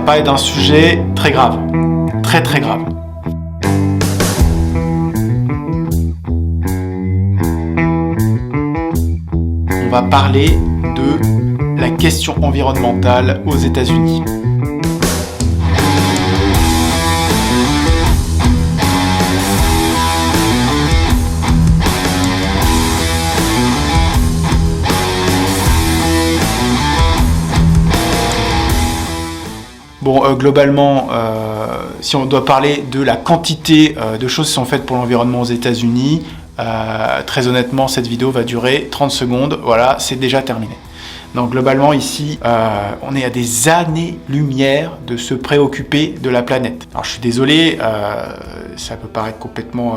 parler d'un sujet très grave, très très grave. On va parler de la question environnementale aux États-Unis. Bon, globalement, si on doit parler de la quantité de choses qui sont faites pour l'environnement aux États-Unis, très honnêtement, cette vidéo va durer 30 secondes. Voilà, c'est déjà terminé. Donc globalement, ici, on est à des années-lumière de se préoccuper de la planète. Alors je suis désolé, ça peut paraître complètement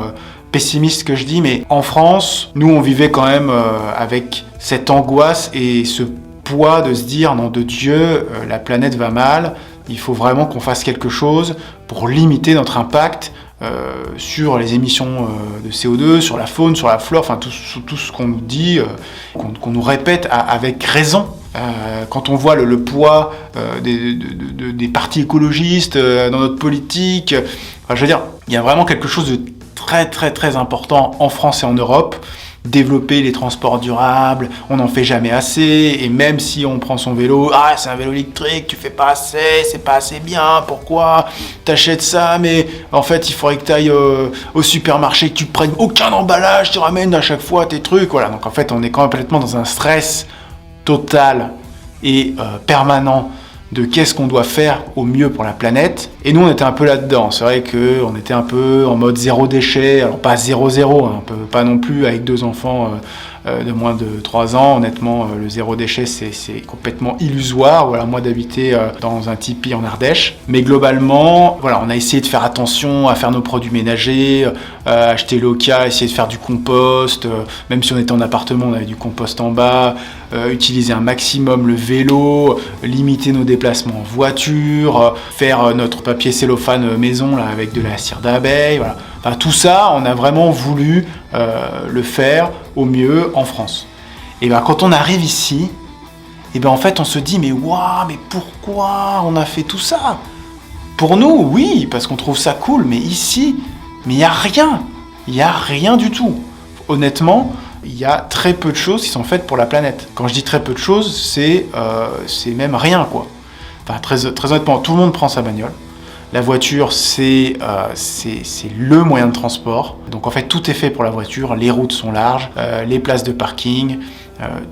pessimiste ce que je dis, mais en France, nous, on vivait quand même avec cette angoisse et ce poids de se dire, nom de Dieu, la planète va mal. Il faut vraiment qu'on fasse quelque chose pour limiter notre impact sur les émissions de CO2, sur la faune, sur la flore, enfin tout ce qu'on nous dit, qu'on nous répète avec raison. Quand on voit le poids des partis écologistes dans notre politique, enfin, je veux dire, il y a vraiment quelque chose de très très très important en France et en Europe. Développer les transports durables, on n'en fait jamais assez, et même si on prend son vélo, c'est un vélo électrique, tu fais pas assez, c'est pas assez bien, pourquoi t'achètes ça, mais en fait il faudrait que tu ailles au supermarché, que tu prennes aucun emballage, tu ramènes à chaque fois tes trucs, voilà, donc en fait on est complètement dans un stress total et permanent de qu'est-ce qu'on doit faire au mieux pour la planète. Et nous, on était un peu là-dedans. C'est vrai qu'on était un peu en mode zéro déchet, alors pas 0-0, hein, pas non plus avec 2 enfants de moins de 3 ans. Honnêtement, le zéro déchet, c'est complètement illusoire. Voilà, moi d'habiter dans un tipi en Ardèche. Mais globalement, voilà, on a essayé de faire attention à faire nos produits ménagers, acheter local, essayer de faire du compost. Même si on était en appartement, on avait du compost en bas. Utiliser un maximum le vélo, limiter nos déplacements en voiture, faire notre papier cellophane maison là, avec de la cire d'abeille, voilà. Enfin, tout ça, on a vraiment voulu le faire au mieux en France. Et ben quand on arrive ici, et ben en fait on se dit mais pourquoi on a fait tout ça? Pour nous, oui, parce qu'on trouve ça cool, mais ici, il n'y a rien du tout. Honnêtement, il y a très peu de choses qui sont faites pour la planète. Quand je dis très peu de choses, c'est même rien, quoi. Enfin, très honnêtement, tout le monde prend sa bagnole. La voiture, c'est le moyen de transport. Donc en fait, tout est fait pour la voiture. Les routes sont larges, les places de parking,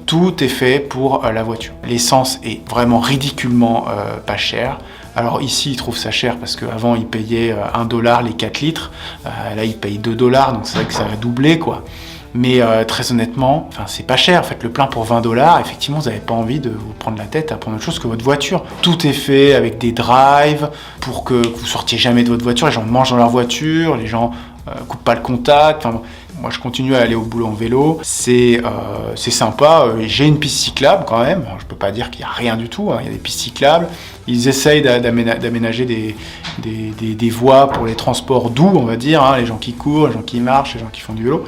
tout est fait pour la voiture. L'essence est vraiment ridiculement pas chère. Alors ici, ils trouvent ça cher parce qu'avant, ils payaient $1 les 4 litres. Là, ils payent $2, donc c'est vrai que ça a doublé, quoi. Mais très honnêtement, c'est pas cher. Faites le plein pour $20. Effectivement, vous n'avez pas envie de vous prendre la tête à prendre autre chose que votre voiture. Tout est fait avec des drives pour que vous sortiez jamais de votre voiture. Les gens mangent dans leur voiture, les gens coupent pas le contact. Enfin, moi, je continue à aller au boulot en vélo. C'est sympa. J'ai une piste cyclable quand même. Alors, je peux pas dire qu'il y a rien du tout, hein. Il y a des pistes cyclables. Ils essayent d'aménager des voies pour les transports doux, on va dire, hein. Les gens qui courent, les gens qui marchent, les gens qui font du vélo.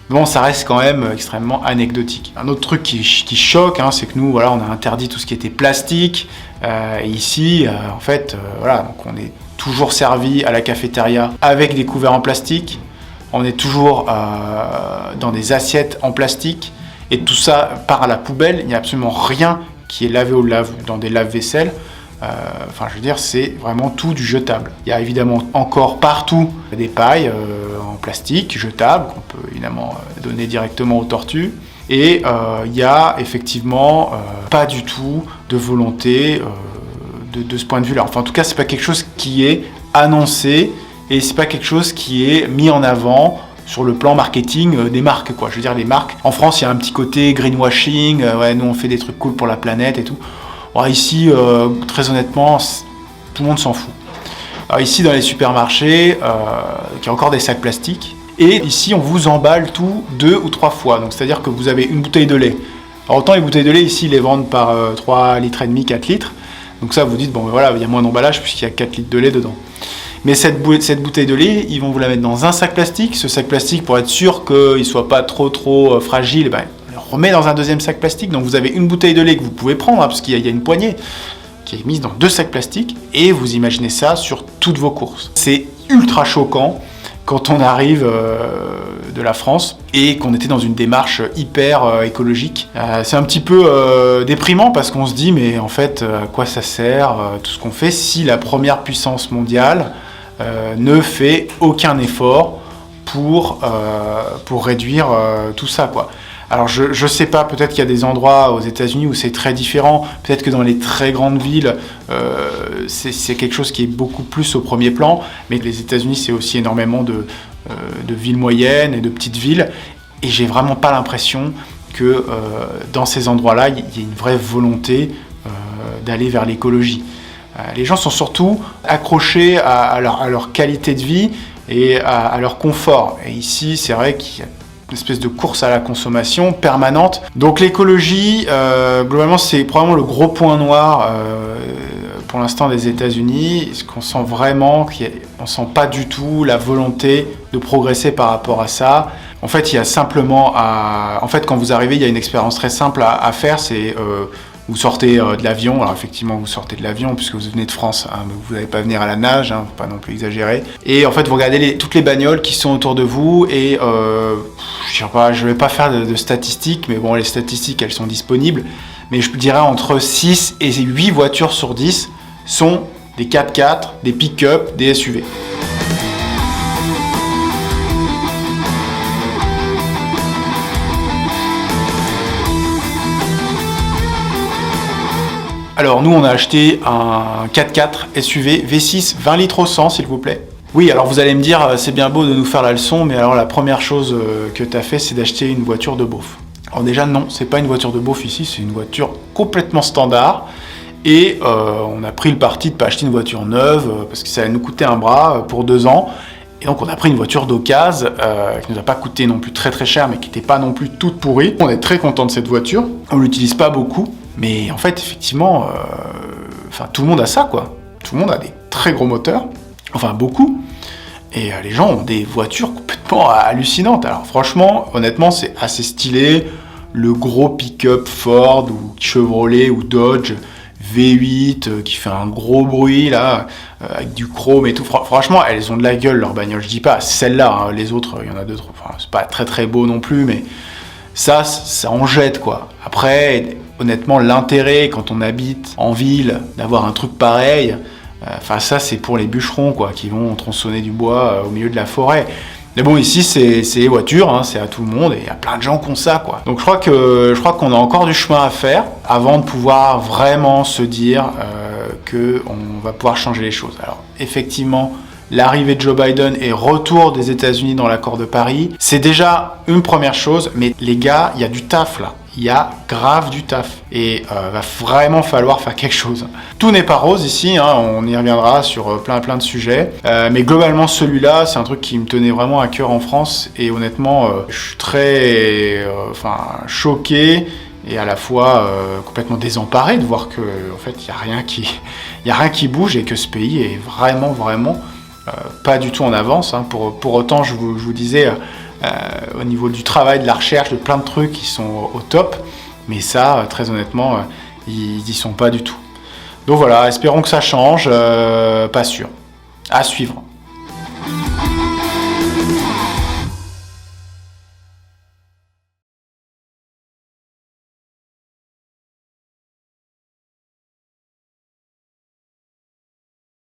Bon, ça reste quand même extrêmement anecdotique. Un autre truc qui choque, hein, c'est que nous, voilà, on a interdit tout ce qui était plastique. Et ici, en fait, voilà, donc on est toujours servi à la cafétéria avec des couverts en plastique. On est toujours dans des assiettes en plastique. Et tout ça part à la poubelle. Il n'y a absolument rien qui est lavé dans des lave-vaisselle. Je veux dire, c'est vraiment tout du jetable. Il y a évidemment encore partout des pailles en plastique jetables qu'on peut évidemment donner directement aux tortues. Et il y a effectivement pas du tout de volonté de ce point de vue-là. Enfin, en tout cas, c'est pas quelque chose qui est annoncé et c'est pas quelque chose qui est mis en avant sur le plan marketing des marques, quoi. Je veux dire, les marques, en France, il y a un petit côté greenwashing, nous on fait des trucs cool pour la planète et tout. Alors ici, très honnêtement, tout le monde s'en fout. Alors ici, dans les supermarchés, il y a encore des sacs plastiques. Et ici, on vous emballe tout 2 ou 3 fois. Donc, c'est-à-dire que vous avez une bouteille de lait. Alors, autant les bouteilles de lait, ici, ils les vendent par 3,5 litres, 4 litres. Donc ça, vous dites, bon, voilà, il y a moins d'emballage puisqu'il y a 4 litres de lait dedans. Mais cette bouteille de lait, ils vont vous la mettre dans un sac plastique. Ce sac plastique, pour être sûr qu'il ne soit pas trop fragile, on le remet dans un deuxième sac plastique. Donc, vous avez une bouteille de lait que vous pouvez prendre, hein, parce qu'il y a une poignée qui est mise dans 2 sacs plastiques, et vous imaginez ça sur toutes vos courses. C'est ultra choquant quand on arrive de la France et qu'on était dans une démarche hyper écologique. C'est un petit peu déprimant parce qu'on se dit mais en fait à quoi ça sert tout ce qu'on fait si la première puissance mondiale ne fait aucun effort pour réduire tout ça, quoi. Alors je sais pas, peut-être qu'il y a des endroits aux États-Unis où c'est très différent, peut-être que dans les très grandes villes, c'est quelque chose qui est beaucoup plus au premier plan, mais les États-Unis c'est aussi énormément de villes moyennes et de petites villes, et j'ai vraiment pas l'impression que dans ces endroits-là, il y ait une vraie volonté d'aller vers l'écologie. Les gens sont surtout accrochés à leur qualité de vie et à leur confort, et ici c'est vrai qu'il y a une espèce de course à la consommation permanente. Donc l'écologie, globalement, c'est probablement le gros point noir pour l'instant des États-Unis. Ce qu'on sent vraiment, on sent pas du tout la volonté de progresser par rapport à ça. En fait, il y a simplement en fait, quand vous arrivez, il y a une expérience très simple à faire, c'est vous sortez de l'avion, alors effectivement vous sortez de l'avion puisque vous venez de France, hein, vous n'allez pas venir à la nage, hein, faut pas non plus exagérer. Et en fait vous regardez toutes les bagnoles qui sont autour de vous et je vais pas faire de statistiques, mais bon les statistiques elles sont disponibles, mais je dirais entre 6 et 8 voitures sur 10 sont des 4x4, des pick-up, des SUV. Alors nous on a acheté un 4x4 SUV V6 20 litres au 100 s'il vous plaît. Oui, alors vous allez me dire c'est bien beau de nous faire la leçon, mais alors la première chose que tu as fait c'est d'acheter une voiture de beauf. Alors déjà non, c'est pas une voiture de beauf ici, c'est une voiture complètement standard. Et on a pris le parti de ne pas acheter une voiture neuve parce que ça allait nous coûter un bras pour 2 ans. Et donc on a pris une voiture d'occasion qui nous a pas coûté non plus très très cher, mais qui n'était pas non plus toute pourrie. On est très content de cette voiture, on l'utilise pas beaucoup. Mais en fait, effectivement, tout le monde a ça, quoi. Tout le monde a des très gros moteurs, enfin beaucoup. Et les gens ont des voitures complètement hallucinantes. Alors franchement, honnêtement, c'est assez stylé. Le gros pick-up Ford ou Chevrolet ou Dodge V8 qui fait un gros bruit, là, avec du chrome et tout. Franchement, elles ont de la gueule, leurs bagnoles. Je dis pas celle-là, hein, les autres, il y en a d'autres. Enfin, c'est pas très très beau non plus, mais ça en jette, quoi. Après, honnêtement, l'intérêt quand on habite en ville d'avoir un truc pareil, ça c'est pour les bûcherons, quoi, qui vont tronçonner du bois au milieu de la forêt. Mais bon, ici c'est les voitures, hein, c'est à tout le monde et il y a plein de gens qui ont ça, quoi. Donc je crois qu'on a encore du chemin à faire avant de pouvoir vraiment se dire qu'on va pouvoir changer les choses. Alors effectivement, l'arrivée de Joe Biden et retour des États-Unis dans l'accord de Paris, c'est déjà une première chose, mais les gars, il y a du taf là. Il y a grave du taf et va vraiment falloir faire quelque chose. Tout n'est pas rose ici, hein, on y reviendra sur plein de sujets, mais globalement celui-là c'est un truc qui me tenait vraiment à cœur en France et honnêtement je suis très choqué et à la fois complètement désemparé de voir que en fait il y a rien qui bouge et que ce pays est vraiment pas du tout en avance, hein. Pour autant je vous disais au niveau du travail, de la recherche, de plein de trucs qui sont au top, mais ça, très honnêtement, ils y sont pas du tout. Donc voilà, espérons que ça change, pas sûr. À suivre.